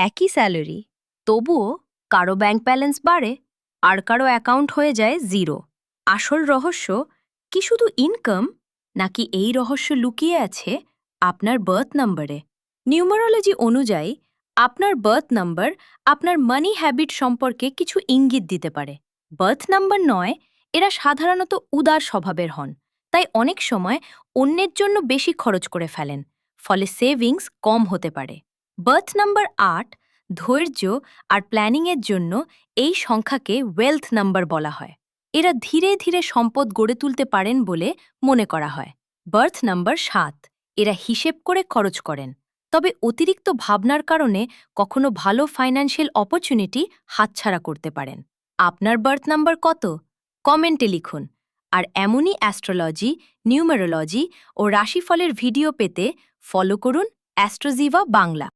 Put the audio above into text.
একই স্যালারি, তবুও কারো ব্যাংক ব্যালেন্স বাড়ে আর কারো অ্যাকাউন্ট হয়ে যায় জিরো। আসল রহস্য কি শুধু ইনকাম, নাকি এই রহস্য লুকিয়ে আছে আপনার বার্থ নাম্বারে? নিউমারোলজি অনুযায়ী আপনার বার্থ নাম্বার আপনার মানি হ্যাবিট সম্পর্কে কিছু ইঙ্গিত দিতে পারে। বার্থ নাম্বার নয়, এরা সাধারণত উদার স্বভাবের হন, তাই অনেক সময় অন্যের জন্য বেশি খরচ করে ফেলেন, ফলে সেভিংস কম হতে পারে। বার্থ নাম্বার ৮ ধৈর্য আর প্ল্যানিংয়ের জন্য এই সংখ্যাকে ওয়েলথ নাম্বার বলা হয়। এরা ধীরে ধীরে সম্পদ গড়ে তুলতে পারেন বলে মনে করা হয়। বার্থ নাম্বার ৭ এরা হিসেব করে খরচ করেন, তবে অতিরিক্ত ভাবনার কারণে কখনো ভালো ফাইন্যান্সিয়াল অপরচুনিটি হাতছাড়া করতে পারেন। আপনার বার্থ নাম্বার কত? কমেন্টে লিখুন। আর এমনই অ্যাস্ট্রোলজি, নিউমেরোলজি ও রাশিফলের ভিডিও পেতে ফলো করুন অ্যাস্ট্রোজিভা বাংলা।